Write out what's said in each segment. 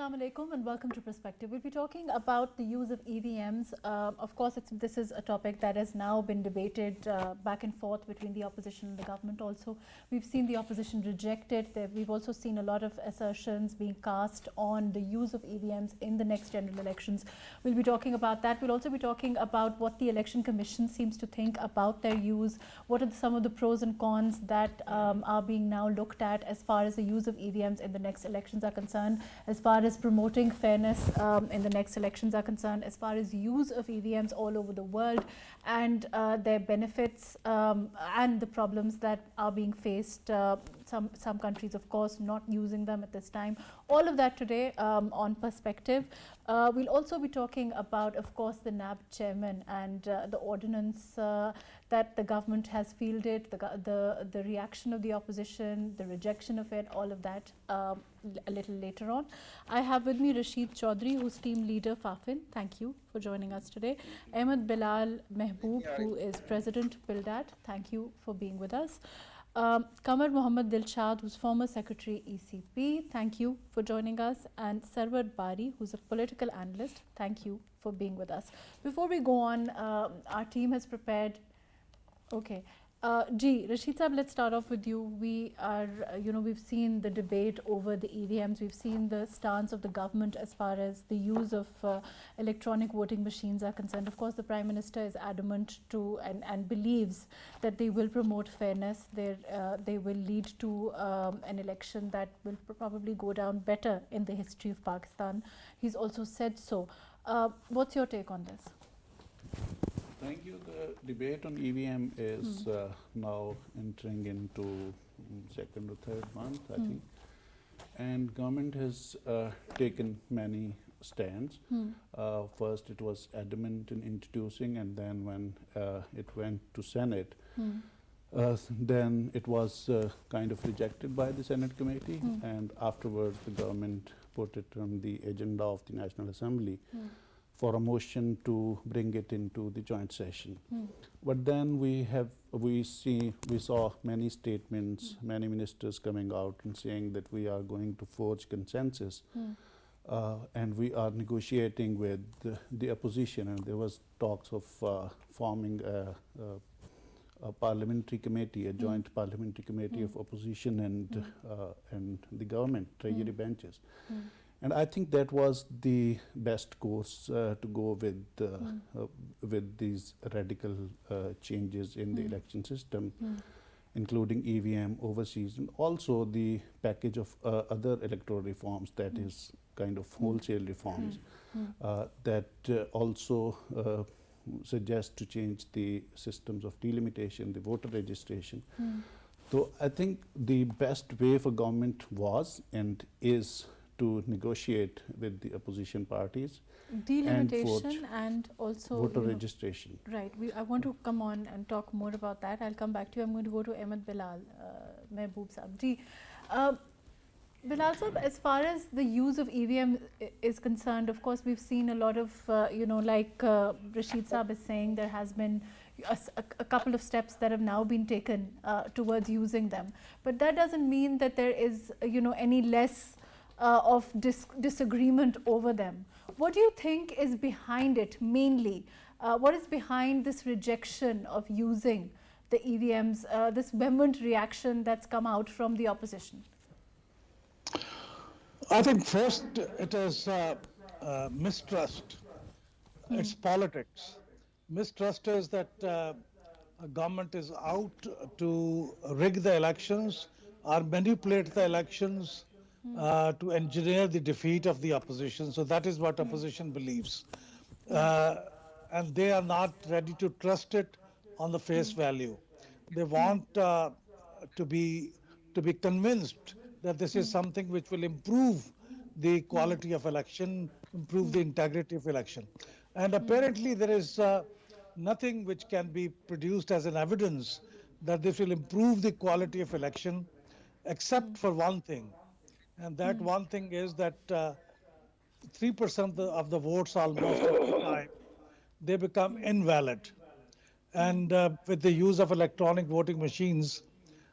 Assalamu alaikum and welcome to Perspective. We'll be talking about the use of EVMs. Of course, this is a topic that has now been debated back and forth between the opposition and the government also. We've seen the opposition reject it. We've also seen a lot of assertions being cast on the use of EVMs in the next general elections. We'll be talking about that. We'll also be talking about what the Election Commission seems to think about their use. What are some of the pros and cons that are being now looked at as far as the use of EVMs in the next elections are concerned, as far as promoting fairness in the next elections are concerned, as far as use of EVMs all over the world and their benefits and the problems that are being faced. Some countries, of course, not using them at this time. All of that today on Perspective. We'll also be talking about, of course, the NAB chairman and the ordinance that the government has fielded, the reaction of the opposition, the rejection of it, all of that a little later on. I have with me Rashid Chaudhry, who's team leader FAFIN. Thank you for joining us today. Ahmed Bilal Mehboob, who is president PILDAT. Thank you for being with us. Qamar Mohammad Dilshad, who's former secretary ECP. Thank you for joining us. And Sarwar Bari, who's a political analyst. Thank you for being with us. Before we go on, our team has prepared. Okay. Rashid Saab, let's start off with you. We are, we've seen the debate over the EVMs. We've seen the stance of the government as far as the use of electronic voting machines are concerned. Of course, the Prime Minister is adamant to and believes that they will promote fairness. They will lead to an election that will probably go down better in the history of Pakistan. He's also said so. What's your take on this? Thank you. The debate on EVM is now entering into second or third month, I think. And government has taken many stands. First, it was adamant in introducing, and then when it went to Senate, then it was kind of rejected by the Senate committee. And afterwards, the government put it on the agenda of the National Assembly for a motion to bring it into the joint session. But then we saw many statements, many ministers coming out and saying that we are going to forge consensus and we are negotiating with the opposition, and there was talks of forming a parliamentary committee, a joint parliamentary committee of opposition and the government, treasury benches. And I think that was the best course to go with these radical changes in the election system, including EVM overseas, and also the package of other electoral reforms that is kind of wholesale reforms that also suggest to change the systems of delimitation, the voter registration. So I think the best way for government was and is to negotiate with the opposition parties. Delimitation and also voter registration. Right. I want to come on and talk more about that. I'll come back to you. I'm going to go to Ahmed Bilal Mehboob Saab. Bilal Saab, as far as the use of EVM is concerned, of course, we've seen a lot of, like Rashid Saab is saying, there has been a couple of steps that have now been taken towards using them. But that doesn't mean that there is, any less of disagreement over them. What do you think is behind it mainly? What is behind this rejection of using the EVMs, this vehement reaction that's come out from the opposition? I think first it is mistrust. It's politics. Mistrust is that a government is out to rig the elections or manipulate the elections to engineer the defeat of the opposition. So that is what opposition believes. And they are not ready to trust it on the face value. They want to be convinced that this is something which will improve the quality of election, improve the integrity of election. And apparently there is nothing which can be produced as an evidence that this will improve the quality of election, except for one thing. And that one thing is that 3% of the votes almost at the time, they become invalid. And with the use of electronic voting machines,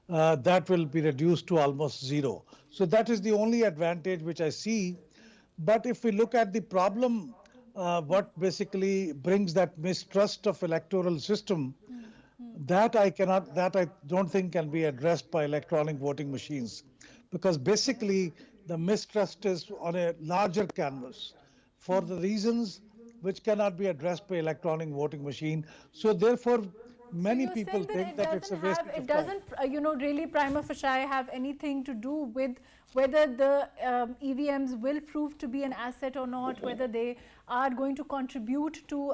that will be reduced to almost zero. So that is the only advantage which I see But if we look at the problem, what basically brings that mistrust of electoral system, that I don't think can be addressed by electronic voting machines, because basically the mistrust is on a larger canvas for the reasons which cannot be addressed by electronic voting machine. So therefore, So many you're people saying that think it that it's doesn't a waste have, it of time. doesn't, really prima facie have anything to do with whether the EVMs will prove to be an asset or not, whether they are going to contribute to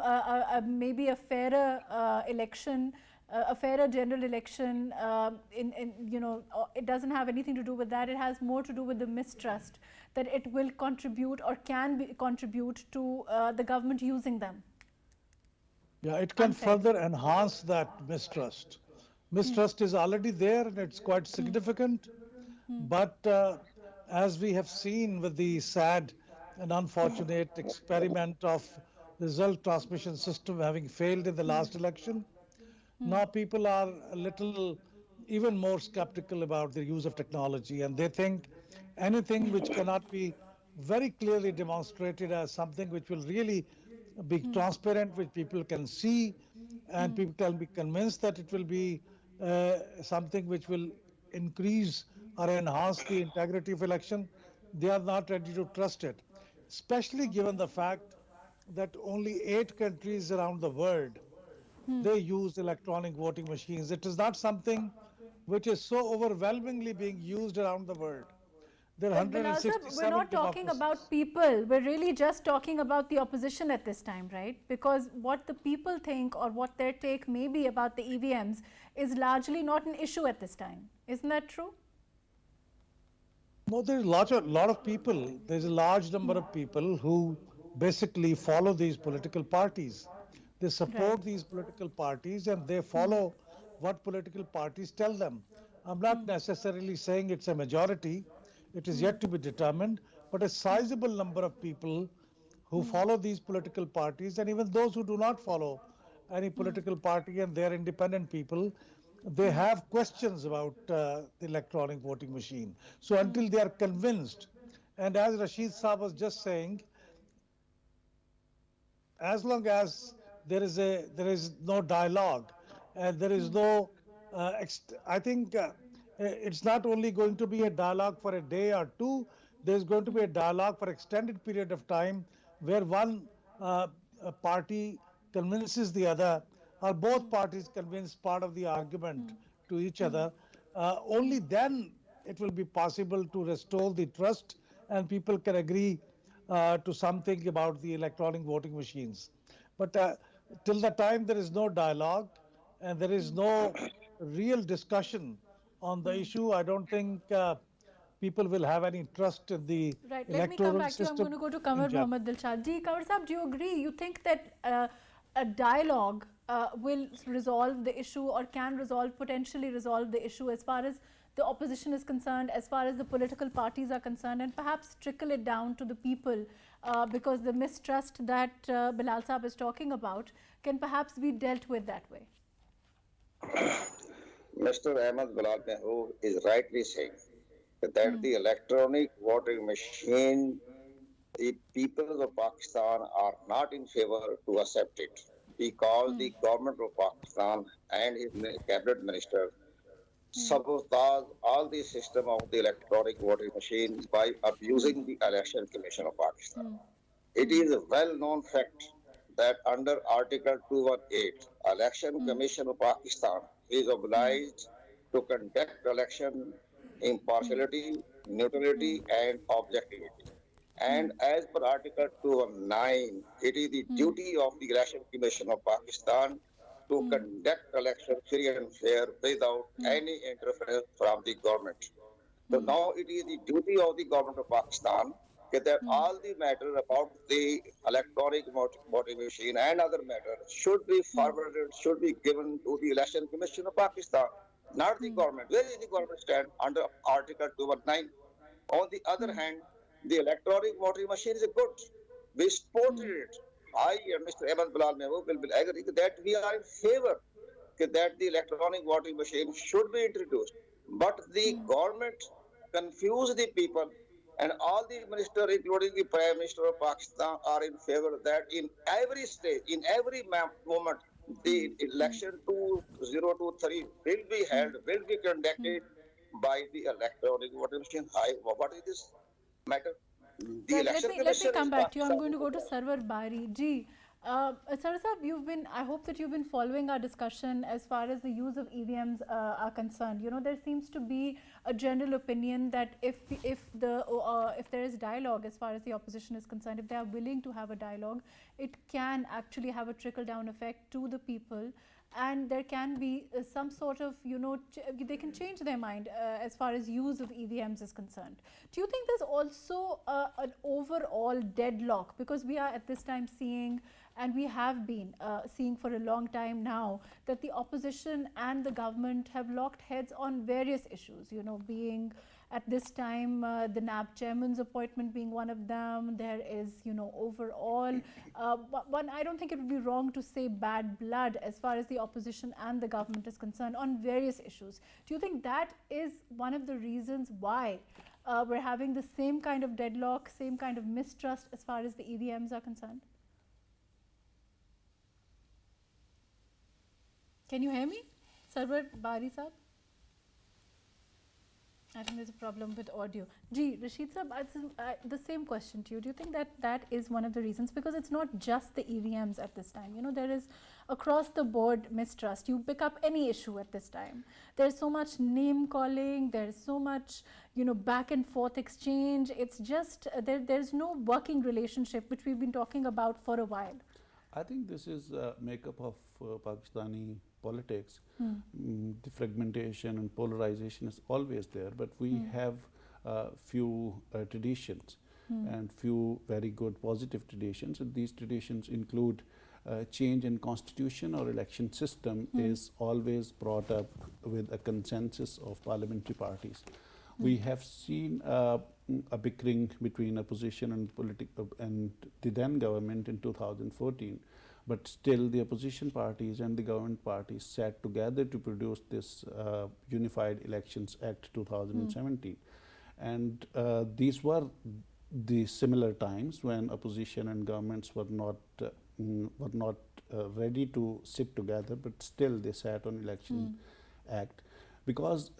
maybe a fairer election, a fairer general election. It doesn't have anything to do with that. It has more to do with the mistrust that it will contribute or contribute to the government using them. Yeah, it can Unfair. further enhance that mistrust. Mistrust is already there and it's quite significant. But as we have seen with the sad and unfortunate experiment of result transmission system having failed in the last election, now people are a little even more skeptical about the use of technology, and they think anything which cannot be very clearly demonstrated as something which will really be transparent, which people can see, and people can be convinced that it will be something which will increase or enhance the integrity of election, they are not ready to trust it, especially given the fact that only 8 countries around the world they use electronic voting machines. It is not something which is so overwhelmingly being used around the world. There are But Bilal sir, 167 we're not talking democracies. about people. We're really just talking about the opposition at this time, right? Because what the people think or what their take may be about the EVMs is largely not an issue at this time. Isn't that true? No, there's lot of people. There's a large number of people who basically follow these political parties. They support Right. these political parties and they follow what political parties tell them. I'm not necessarily saying it's a majority. It is yet to be determined, but a sizable number of people who follow these political parties, and even those who do not follow any political party and they are independent people, they have questions about the electronic voting machine. So until they are convinced, and as Rashid Saab was just saying, as long as there is no dialogue and there is no, I think it's not only going to be a dialogue for a day or two. There's going to be a dialogue for extended period of time where one party convinces the other, or both parties convince part of the argument to each other. Only then it will be possible to restore the trust and people can agree to something about the electronic voting machines. But till the time there is no dialogue and there is no real discussion on the issue, I don't think people will have any trust in the Right. Let me come electoral back to you. I'm system. going to go to in Kanwar general. Mohammad Dilshad. Ji, Kanwar Sahab, do you agree? You think that a dialogue will resolve the issue or can potentially resolve the issue as far as the opposition is concerned, as far as the political parties are concerned, and perhaps trickle it down to the people because the mistrust that Bilal Sahab is talking about can perhaps be dealt with that way? Mr. Ahmed Bilal Mehboob is rightly saying that the electronic voting machine, the people of Pakistan are not in favor to accept it because the government of Pakistan and his cabinet minister sabotage all the system of the electronic voting machine by abusing the Election Commission of Pakistan. It is a well-known fact that under Article 218, Election Commission of Pakistan is obliged to conduct election impartiality, neutrality, and objectivity. And as per Article 219, it is the duty of the Election Commission of Pakistan to conduct election free and fair without any interference from the government. So now it is the duty of the government of Pakistan that all the matter about the electronic voting machine and other matters should be forwarded, should be given to the Election Commission of Pakistan, not the government. Where is the government stand under Article 219? On the other hand, the electronic voting machine is good. We supported it. I and Mr. Ahmed Bilal Mehboob will agree that we are in favor that the electronic voting machine should be introduced. But the government confused the people And all the ministers, including the Prime Minister of Pakistan, are in favor that in every stage, in every moment, the election 2023 will be held, will be conducted by the electronic voting machine. What is this matter? The Right. election Let me commission come is back to you. I'm going Pakistan. to go to Sarwar Bari. Ji, Sarwar Sahab, I hope that you've been following our discussion as far as the use of EVMs are concerned. You know, there seems to be a general opinion that if there is dialogue as far as the opposition is concerned, if they are willing to have a dialogue, it can actually have a trickle down effect to the people, and there can be some sort of, they can change their mind as far as use of EVMs is concerned. Do you think there's also an overall deadlock, because we are at this time seeing, and we have been seeing for a long time now, that the opposition and the government have locked heads on various issues, being at this time the NAB chairman's appointment being one of them. There is, overall, one, I don't think it would be wrong to say bad blood as far as the opposition and the government is concerned on various issues. Do you think that is one of the reasons why we're having the same kind of deadlock, same kind of mistrust as far as the EVMs are concerned? Can you hear me, Sarwar Bari Sahab? I think there's a problem with audio. Ji, Rashid Sahab, the same question to you. Do you think that that is one of the reasons? Because it's not just the EVMs at this time. There is across the board mistrust. You pick up any issue at this time. There's so much name calling. There's so much, back and forth exchange. It's just, there's no working relationship, which we've been talking about for a while. I think this is a makeup of Pakistani politics. The fragmentation and polarization is always there, but we have few traditions and few very good positive traditions, and these traditions include change in constitution or election system is always brought up with a consensus of parliamentary parties. We have seen a bickering between opposition and the then government in 2014, but still the opposition parties and the government parties sat together to produce this Unified Elections Act 2017. And these were the similar times when opposition and governments were not ready to sit together, but still they sat on Election Act. Because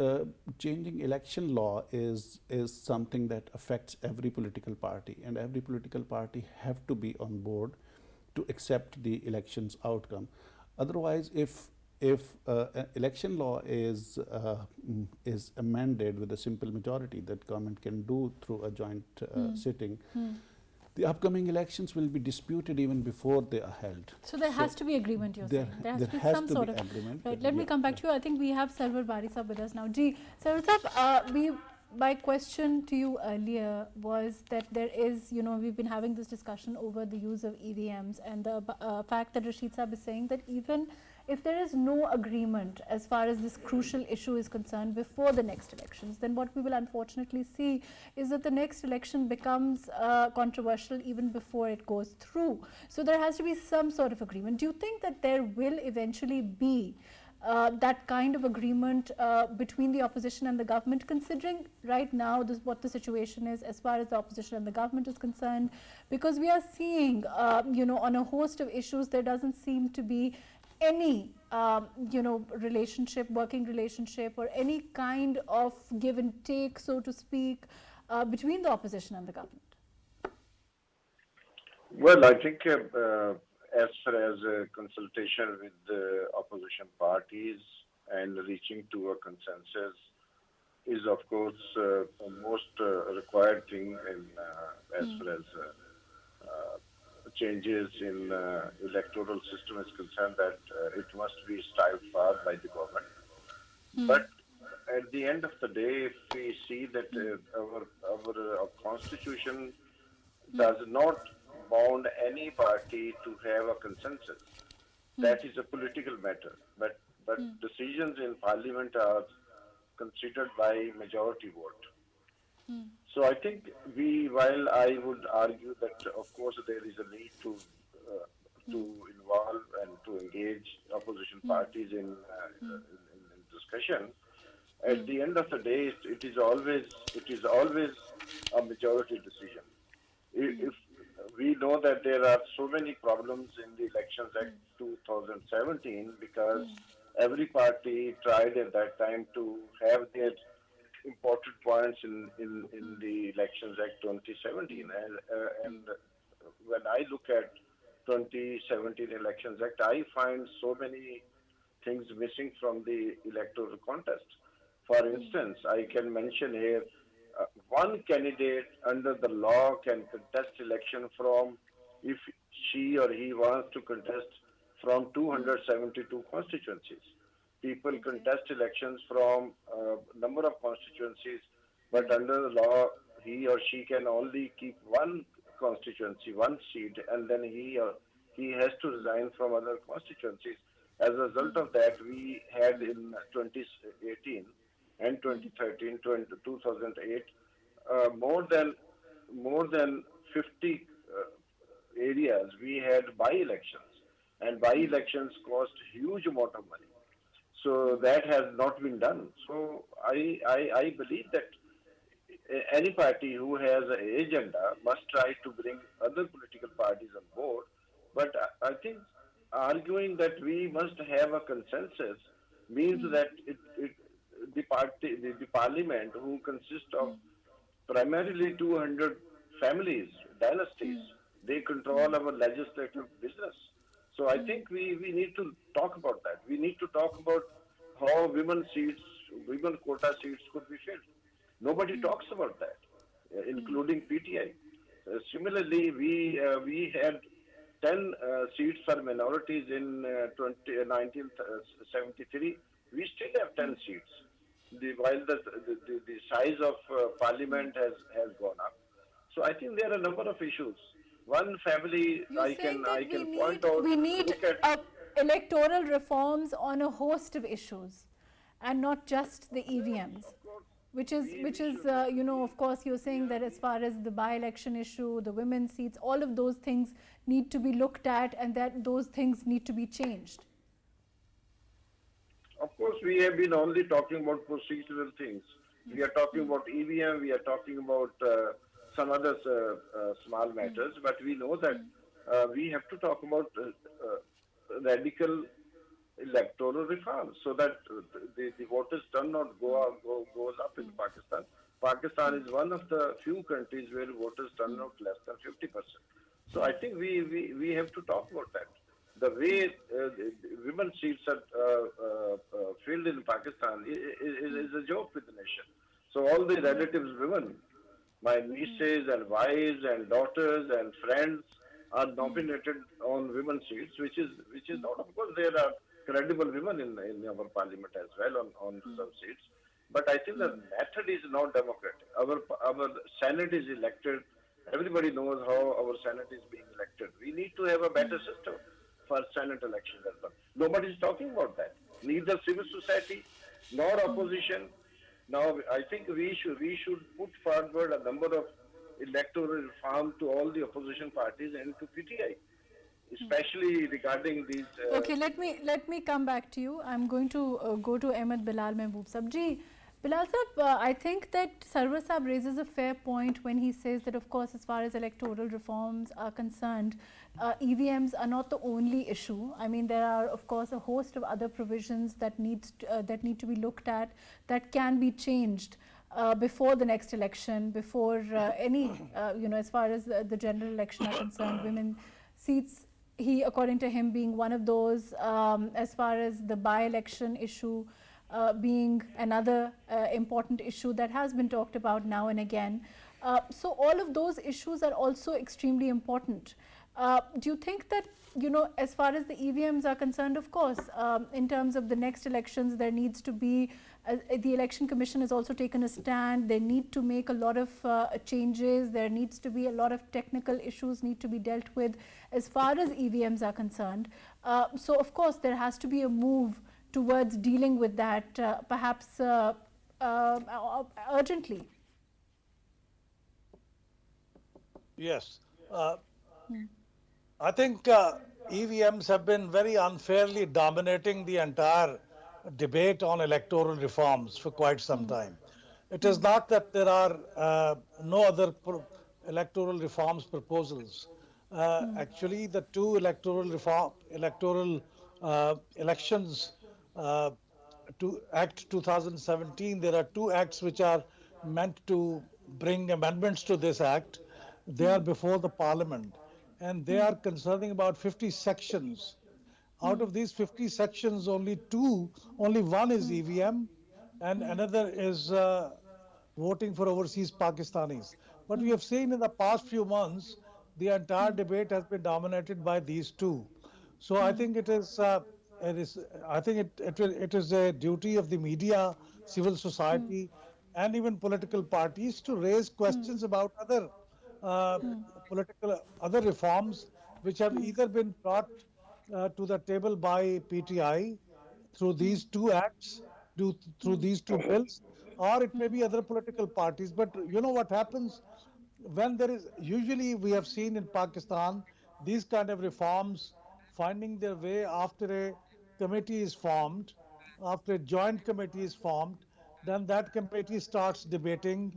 changing election law is something that affects every political party, and every political party have to be on board to accept the election's outcome. Otherwise, if election law is amended with a simple majority that government can do through a joint sitting, the upcoming elections will be disputed even before they are held. So there has to be agreement, you're saying. There has to be some sort of agreement. Right. Let me come back to you. I think we have Sarwar Bari Sahab with us now. Ji, Sarwar Sahab, my question to you earlier was that there is, we've been having this discussion over the use of EVMs, and the fact that Rashid Sahab is saying that even if there is no agreement as far as this crucial issue is concerned before the next elections, then what we will unfortunately see is that the next election becomes controversial even before it goes through. So there has to be some sort of agreement. Do you think that there will eventually be that kind of agreement between the opposition and the government, considering right now what the situation is as far as the opposition and the government is concerned? Because we are seeing, on a host of issues, there doesn't seem to be any working relationship, or any kind of give and take, so to speak, between the opposition and the government. Well, I think as far as consultation with the opposition parties and reaching to a consensus is, of course, the most required thing in, as far as changes in electoral system is concerned, that it must be strived for by the government. But at the end of the day, if we see that our constitution does not bound any party to have a consensus, that is a political matter. But decisions in parliament are considered by majority vote. So I think while I would argue that of course there is a need to involve and to engage opposition parties in discussion, At the end of the day, it is always a majority decision. If we know that there are so many problems in the Elections Act 2017 because every party tried at that time to have their important points in the Elections Act 2017. And when I look at 2017 Elections Act, I find so many things missing from the electoral contest. For instance, I can mention here one candidate under the law can contest election from, if she or he wants to contest, from 272 constituencies. People contest elections from a number of constituencies, but under the law, he or she can only keep one constituency, one seat, and then he has to resign from other constituencies. As a result of that, we had in 2018 and 2013, 2008, more than 50 areas we had by-elections, and by-elections cost huge amount of money. So that has not been done. So I believe that any party who has an agenda must try to bring other political parties on board. But I think arguing that we must have a consensus means that the parliament, who consists of primarily 200 families, dynasties, they control our legislative business. So I think we need to talk about that. We need to talk about how women quota seats could be filled. Nobody talks about that, including PTI. Similarly, we had 10 seats for minorities in 1973. We still have 10 seats, while the size of parliament has gone up. So I think there are a number of issues. One family I can point out. We need electoral reforms on a host of issues, and not just the EVMs. Which is of course, you're saying that as far as the by-election issue, the women's seats, all of those things need to be looked at, and that those things need to be changed. Of course, we have been only talking about procedural things. We are talking about EVM, we are talking about some other small matters, but we know that we have to talk about radical electoral reforms so that the voters turnout goes up in Pakistan. Pakistan is one of the few countries where voters turnout less than 50%. So I think we have to talk about that. The way women's seats are filled in Pakistan is a joke with the nation. So all the relatives, women, my nieces and wives and daughters and friends are nominated on women's seats, which is not. Of course, there are credible women in our parliament as well on some seats. But I think the method is not democratic. Our Senate is elected. Everybody knows how our Senate is being elected. We need to have a better system for Senate elections as well. Nobody is talking about that. Neither civil society nor opposition. Now, I think we should put forward a number of electoral reform to all the opposition parties and to PTI, especially regarding these. Okay, let me come back to you. I'm going to go to Ahmed Bilal Mehboob Sahab. Ji, Bilal Sahab, I think that Sarwar Sahab raises a fair point when he says that, of course, as far as electoral reforms are concerned, EVMs are not the only issue. I mean, there are, of course, a host of other provisions that need to be looked at, that can be changed before the next election, before as far as the general election are concerned, women seats. According to him, being one of those, as far as the by-election issue being another important issue that has been talked about now and again. So all of those issues are also extremely important. Do you think that, as far as the EVMs are concerned, of course, in terms of the next elections, there needs to be, the Election Commission has also taken a stand. They need to make a lot of changes. There needs to be a lot of technical issues need to be dealt with as far as EVMs are concerned. So, of course, there has to be a move towards dealing with that, perhaps urgently. Yes. I think EVMs have been very unfairly dominating the entire debate on electoral reforms for quite some time. It is not that there are no other electoral reforms proposals. Actually, the two electoral elections to Act 2017, there are two acts which are meant to bring amendments to this act. They are before the Parliament, and they are concerning about 50 sections. Out of these 50 sections, only one is EVM, and another is voting for overseas Pakistanis. But we have seen in the past few months, the entire debate has been dominated by these two. So I think it is a duty of the media, civil society, and even political parties to raise questions about other reforms which have either been brought to the table by PTI through these two acts, through these two bills, or it may be other political parties. But you know what happens when there is, usually we have seen in Pakistan, these kind of reforms finding their way after a committee is formed, after a joint committee is formed, then that committee starts debating.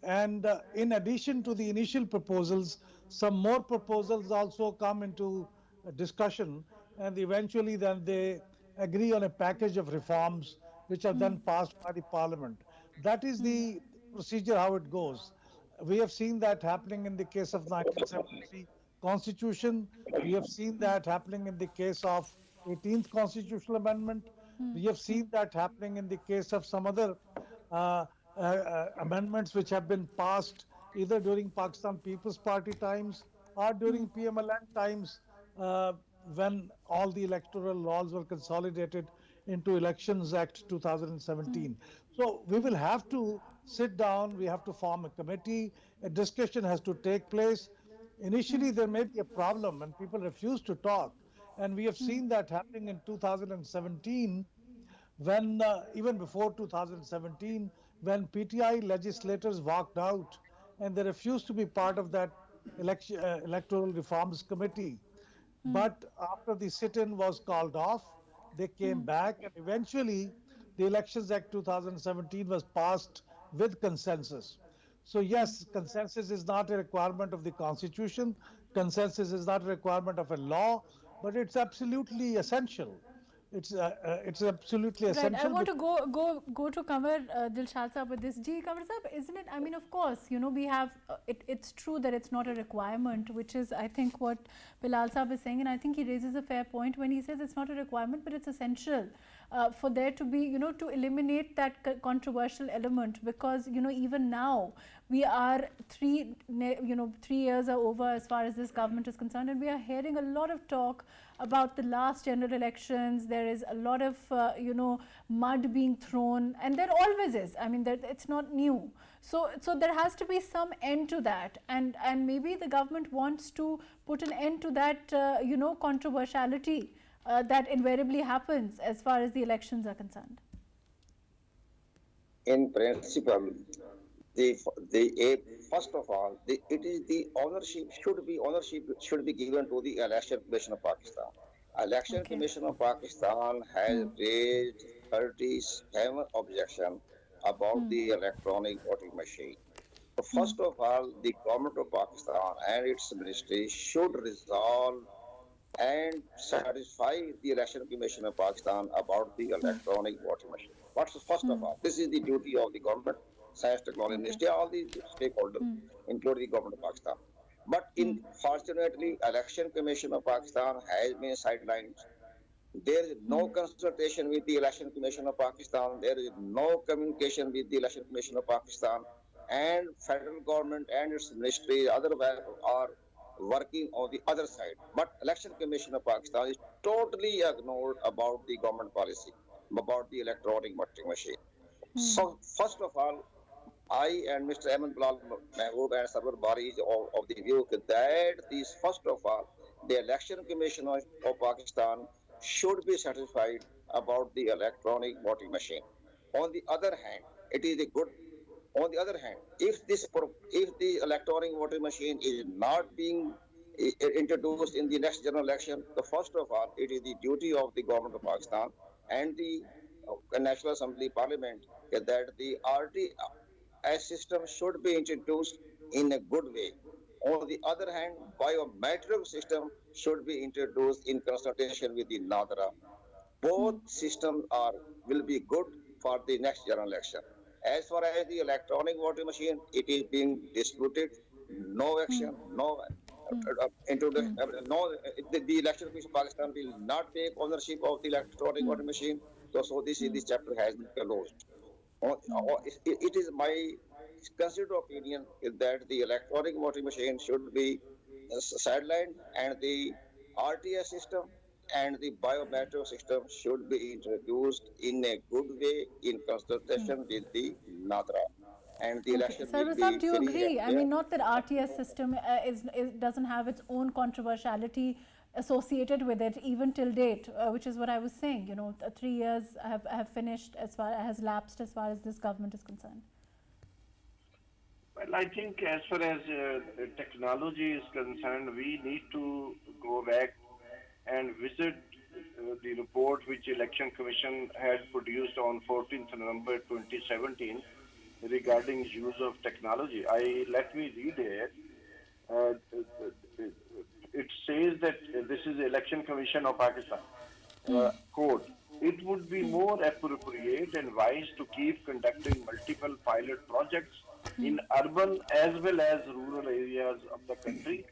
And in addition to the initial proposals, some more proposals also come into discussion, and eventually then they agree on a package of reforms which are then passed by the Parliament. That is the procedure how it goes. We have seen that happening in the case of 1973 Constitution. We have seen that happening in the case of 18th Constitutional Amendment. We have seen that happening in the case of some other amendments which have been passed either during Pakistan People's Party times or during PMLN times when all the electoral laws were consolidated into Elections Act 2017. So we will have to sit down, we have to form a committee, a discussion has to take place. Initially, there may be a problem and people refuse to talk. And we have seen that happening in 2017 when, even before 2017, when PTI legislators walked out and they refused to be part of that electoral reforms committee. But after the sit-in was called off, they came back, and eventually the Elections Act 2017 was passed with consensus. So yes, consensus is not a requirement of the Constitution, consensus is not a requirement of a law, but it's absolutely essential. It's absolutely essential. Right. I want to go to Kanwar Dilshad Saab with this. Ji, Kanwar Saab, isn't it? I mean, of course, you know, we have. It's true that it's not a requirement, which is, I think, what Bilal Saab is saying, and I think he raises a fair point when he says it's not a requirement, but it's essential for there to be, you know, to eliminate that controversial element, because you know even now we are 3 years are over as far as this government is concerned, and we are hearing a lot of talk about the last general elections. There is a lot of mud being thrown, and there always is. I mean, it's not new. So there has to be some end to that, and maybe the government wants to put an end to that controversiality that invariably happens as far as the elections are concerned. In principle, first of all, it is the ownership should be given to the Election Commission of Pakistan. Election Commission of Pakistan has raised 37 objections about the electronic voting machine. So first of all, the government of Pakistan and its ministry should resolve and satisfy the Election Commission of Pakistan about the electronic voting machine. First of all, this is the duty of the government, Science, Technology Ministry, all the stakeholders, including the government of Pakistan. But unfortunately, Election Commission of Pakistan has been sidelined. There is no consultation with the Election Commission of Pakistan. There is no communication with the Election Commission of Pakistan. And federal government and its ministry, otherwise, are working on the other side. But Election Commission of Pakistan is totally ignored about the government policy, about the electronic voting machine. So, first of all, I and Mr. Ahmed Bilal Mehboob and Sarwar Bari is of the view that these, first of all, the Election Commission of Pakistan should be satisfied about the electronic voting machine. On the other hand, it is a good. On the other hand, if the electronic voting machine is not being introduced in the next general election, first of all, it is the duty of the government of Pakistan and the National Assembly Parliament that the RTS system should be introduced in a good way. On the other hand, biometric system should be introduced in consultation with the NADRA. Both systems will be good for the next general election. As far as the electronic voting machine, it is being disputed. No action, no the Election Commission of Pakistan will not take ownership of the electronic voting machine. So this chapter has been closed. It is my considered opinion that the electronic voting machine should be sidelined and the RTS system and the biometric system should be introduced in a good way in consultation with the NADRA. And the election will Sarwar be Saab, do you free agree? and I mean, fair. not that RTS system doesn't have its own controversiality associated with it even till date, which is what I was saying. You know, 3 years have finished has lapsed as far as this government is concerned. Well, I think as far as technology is concerned, we need to go back and visit the report which Election Commission had produced on 14th November 2017 regarding use of technology. Let me read it. It says that this is the Election Commission of Pakistan code. It would be more appropriate and wise to keep conducting multiple pilot projects in urban as well as rural areas of the country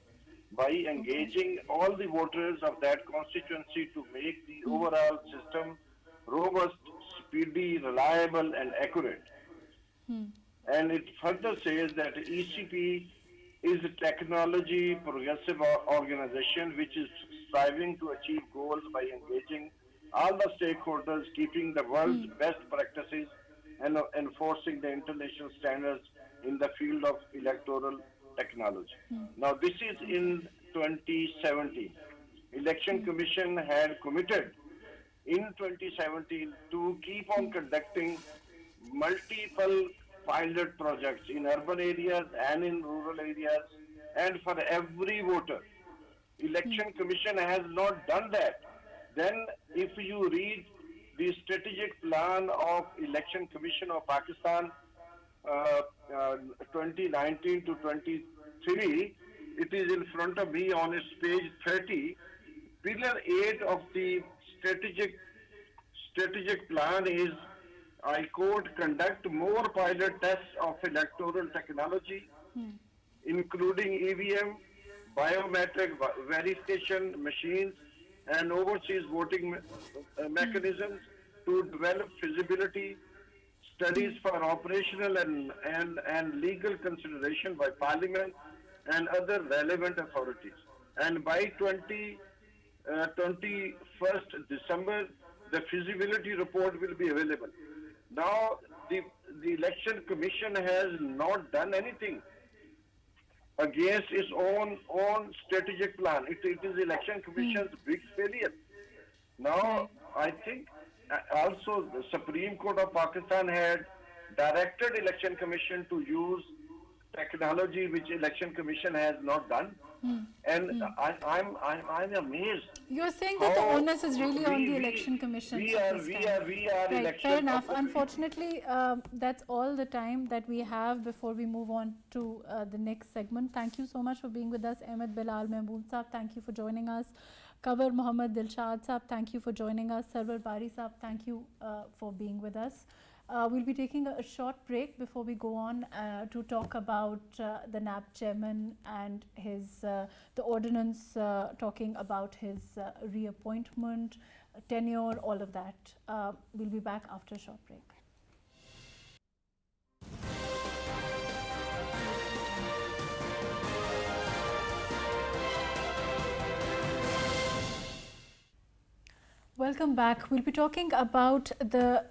by engaging all the voters of that constituency to make the overall system robust, speedy, reliable and accurate. And it further says that ECP is a technology progressive organization which is striving to achieve goals by engaging all the stakeholders, keeping the world's best practices and enforcing the international standards in the field of electoral technology. Now this is in 2017. Election Commission had committed in 2017 to keep on conducting multiple pilot projects in urban areas and in rural areas and for every voter. Election Commission has not done that. Then if you read the strategic plan of Election Commission of Pakistan 2019 to 23, it is in front of me on its page 30. Pillar 8 of the strategic plan is, I quote, conduct more pilot tests of electoral technology, including EVM, biometric verification machines, and overseas voting mechanisms to develop feasibility studies for operational and legal consideration by Parliament and other relevant authorities. And by 21st December, the feasibility report will be available. Now, the Election Commission has not done anything against its own strategic plan. It is Election Commission's big failure. Now, I think also the Supreme Court of Pakistan had directed Election Commission to use technology which Election Commission has not done. And I'm amazed. You're saying that the onus is really on the Election Commission. We are Right, election. fair enough. Unfortunately, that's all the time that we have before we move on to the next segment. Thank you so much for being with us. Ahmed Bilal Mehmood Saab, thank you for joining us. Kavar Mohammad Dilshad Saab, thank you for joining us. Sarwar Bari Saab, thank you for being with us. We'll be taking a short break before we go on to talk about the NAB chairman and his the ordinance talking about his reappointment, tenure, all of that. We'll be back after a short break. Welcome back. We'll be talking about the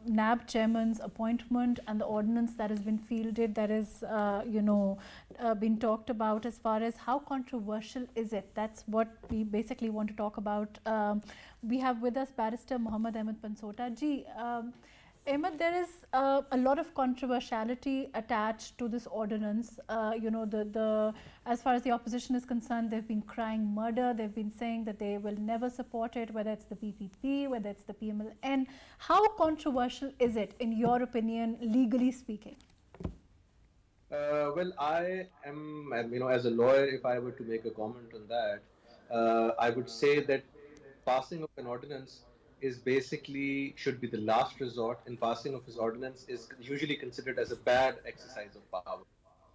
NAB chairman's appointment and the ordinance that has been fielded, that is, been talked about as far as how controversial is it. That's what we basically want to talk about. We have with us Barrister Mohammad Ahmed Pansota. Ji, Ahmed, there is a lot of controversiality attached to this ordinance. As far as the opposition is concerned, they've been crying murder. They've been saying that they will never support it, whether it's the PPP, whether it's the PMLN. How controversial is it, in your opinion, legally speaking? Well, I am, as a lawyer, if I were to make a comment on that, I would say that passing of an ordinance is basically should be the last resort, and passing of his ordinance is usually considered as a bad exercise of power.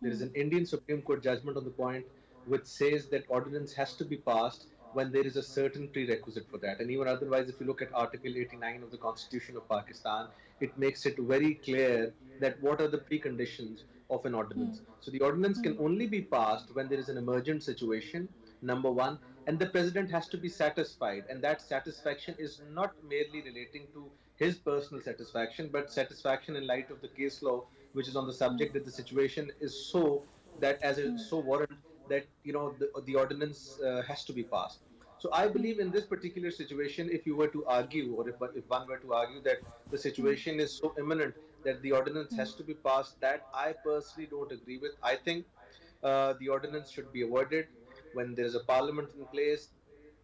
There is an Indian Supreme Court judgment on the point which says that ordinance has to be passed when there is a certain prerequisite for that. And even otherwise, if you look at Article 89 of the Constitution of Pakistan, it makes it very clear that what are the preconditions of an ordinance. So the ordinance can only be passed when there is an emergent situation, number one, and the president has to be satisfied. And that satisfaction is not merely relating to his personal satisfaction, but satisfaction in light of the case law, which is on the subject that the situation is so that as it's so warrant that the ordinance has to be passed. So I believe in this particular situation, if you were to argue, or if one were to argue that the situation is so imminent that the ordinance has to be passed, that I personally don't agree with. I think the ordinance should be avoided. When there is a parliament in place,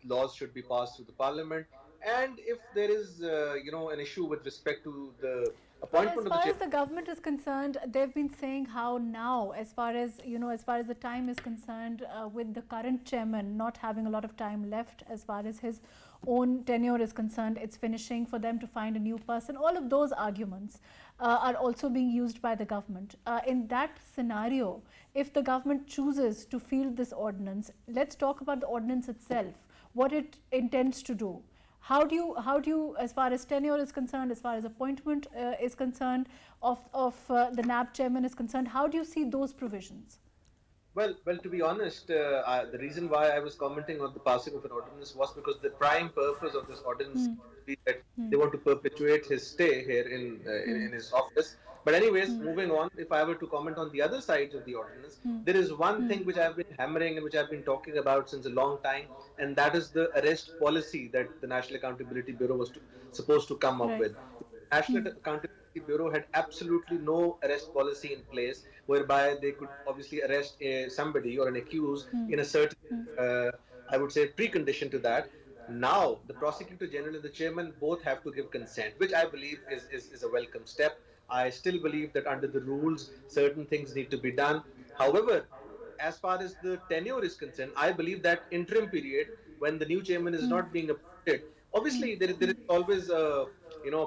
laws should be passed through the parliament. And if there is, an issue with respect to the appointment of the As far as the government is concerned, they've been saying how now, as far as the time is concerned, with the current chairman not having a lot of time left, as far as his own tenure is concerned, it's finishing for them to find a new person. All of those arguments are also being used by the government. In that scenario, if the government chooses to field this ordinance, let's talk about the ordinance itself, what it intends to do. How do you, as far as tenure is concerned, as far as appointment is concerned, of the NAB chairman is concerned, how do you see those provisions? Well, to be honest, the reason why I was commenting on the passing of an ordinance was because the prime purpose of this ordinance is that they want to perpetuate his stay here in his office. But anyways, moving on, if I were to comment on the other sides of the ordinance, there is one thing which I've been hammering and which I've been talking about since a long time, and that is the arrest policy that the National Accountability Bureau was supposed to come up with. National Accountability Bureau had absolutely no arrest policy in place, whereby they could obviously arrest somebody or an accused in a certain, I would say, precondition to that. Now, the Prosecutor General and the Chairman both have to give consent, which I believe is a welcome step. I still believe that under the rules, certain things need to be done. However, as far as the tenure is concerned, I believe that interim period, when the new chairman is not being appointed, obviously there is always a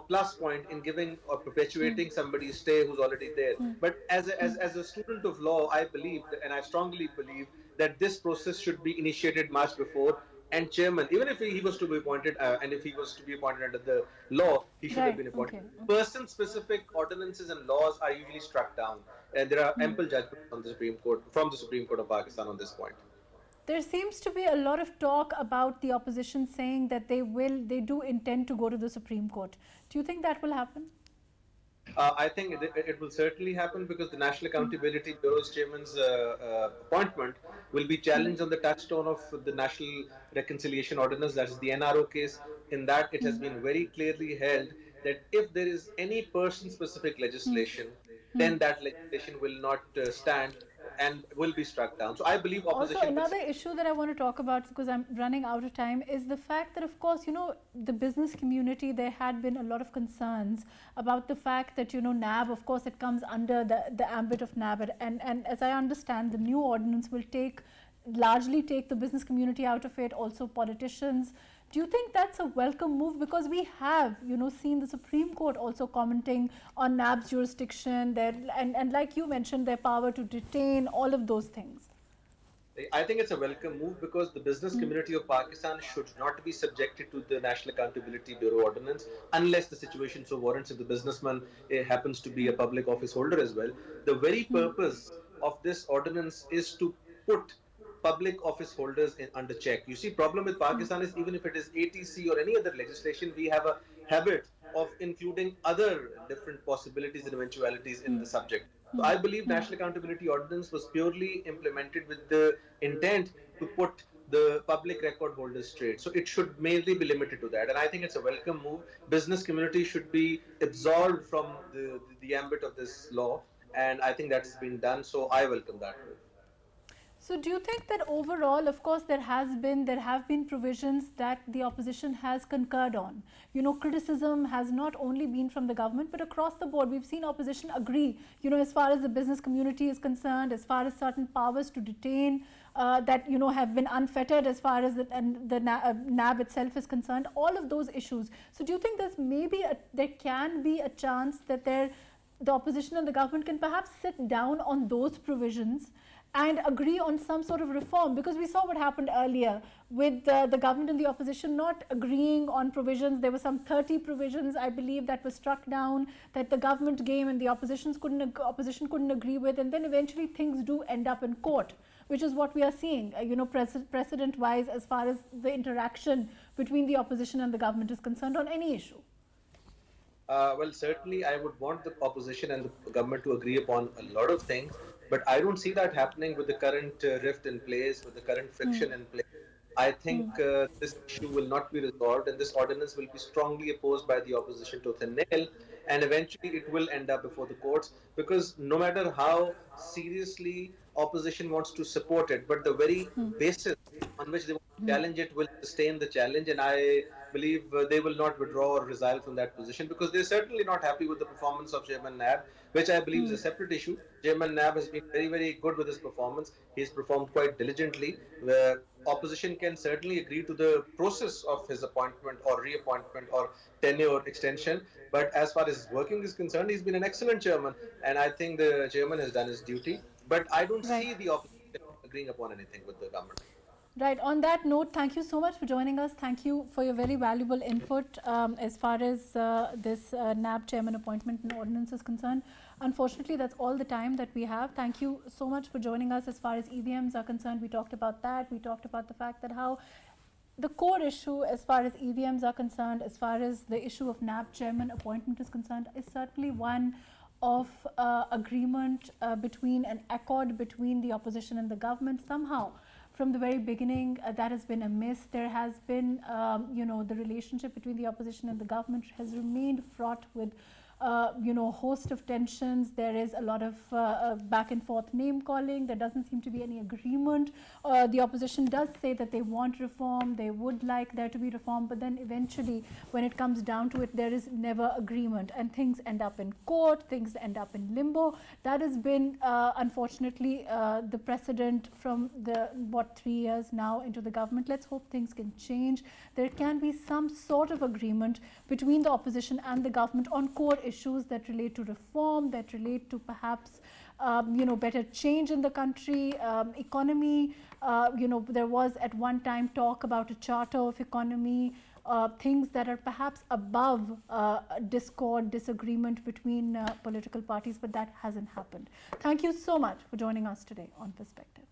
plus point in giving or perpetuating somebody's stay who's already there. But as a student of law, I believe, and I strongly believe, that this process should be initiated much before. And chairman, even if he was to be appointed, and if he was to be appointed under the law, he should have been appointed. Person-specific ordinances and laws are usually struck down, and there are ample judgments from the Supreme Court of Pakistan on this point. There seems to be a lot of talk about the opposition saying that they do intend to go to the Supreme Court. Do you think that will happen? I think it will certainly happen, because the National Accountability Bureau's chairman's appointment will be challenged on the touchstone of the National Reconciliation Ordinance, that is the NRO case. In that, it has been very clearly held that if there is any person-specific legislation, then that legislation will not stand and will be struck down. So I believe opposition... Also, another issue that I want to talk about, because I'm running out of time, is the fact that, of course, the business community, there had been a lot of concerns about the fact that, NAB, of course, it comes under the ambit of NAB. And as I understand, the new ordinance will largely take the business community out of it, also politicians. Do you think that's a welcome move? Because we have, seen the Supreme Court also commenting on NAB's jurisdiction, and like you mentioned, their power to detain, all of those things. I think it's a welcome move, because the business community of Pakistan should not be subjected to the National Accountability Bureau ordinance unless the situation so warrants, if the businessman happens to be a public office holder as well. The very purpose of this ordinance is to put public office holders under check. You see, problem with Pakistan is, even if it is ATC or any other legislation, we have a habit of including other different possibilities and eventualities in the subject. So I believe National Accountability Ordinance was purely implemented with the intent to put the public record holders trade. So it should mainly be limited to that. And I think it's a welcome move. Business community should be absolved from the ambit of this law. And I think that's been done. So I welcome that move. So do you think that overall, of course, there have been provisions that the opposition has concurred on? You know, criticism has not only been from the government, but across the board. We've seen opposition agree, you know, as far as the business community is concerned, as far as certain powers to detain that, you know, have been unfettered as far as the NAB itself is concerned, all of those issues. So do you think there can be a chance that the opposition and the government can perhaps sit down on those provisions and agree on some sort of reform? Because we saw what happened earlier with the government and the opposition not agreeing on provisions. There were some 30 provisions, I believe, that were struck down, that the government gave and the opposition couldn't agree with, and then eventually things do end up in court, which is what we are seeing, you know, precedent-wise, as far as the interaction between the opposition and the government is concerned on any issue. Well, certainly I would want the opposition and the government to agree upon a lot of things, but I don't see that happening with the current rift in place, with the current friction in place. I think this issue will not be resolved, and this ordinance will be strongly opposed by the opposition tooth and nail, and eventually it will end up before the courts, because no matter how seriously opposition wants to support it, but the very basis on which they want to challenge it will sustain the challenge, and I believe they will not withdraw or resile from that position, because they're certainly not happy with the performance of Chairman NAB, which I believe is a separate issue. Chairman NAB has been very, very good with his performance. He's performed quite diligently. Where opposition can certainly agree to the process of his appointment or reappointment or tenure extension, but as far as working is concerned, he's been an excellent chairman, and I think the chairman has done his duty. But I don't see the opposition agreeing upon anything with the government. Right. On that note, thank you so much for joining us. Thank you for your very valuable input as far as this NAB chairman appointment and ordinance is concerned. Unfortunately, that's all the time that we have. Thank you so much for joining us as far as EVMs are concerned. We talked about that. We talked about the fact that how the core issue as far as EVMs are concerned, as far as the issue of NAB chairman appointment is concerned, is certainly one of agreement between an accord between the opposition and the government. Somehow, from the very beginning, that has been amiss. There has been, you know, the relationship between the opposition and the government has remained fraught with, you know, a host of tensions. There is a lot of back and forth name calling. There doesn't seem to be any agreement. The opposition does say that they want reform. They would like there to be reform, but then eventually, when it comes down to it, there is never agreement, and things end up in court. Things end up in limbo. That has been, unfortunately, the precedent from the 3 years now into the government. Let's hope things can change. There can be some sort of agreement between the opposition and the government on core issues that relate to reform, that relate to perhaps, you know, better change in the country, economy. You know, there was at one time talk about a charter of economy, things that are perhaps above discord, disagreement between political parties, but that hasn't happened. Thank you so much for joining us today on Perspective.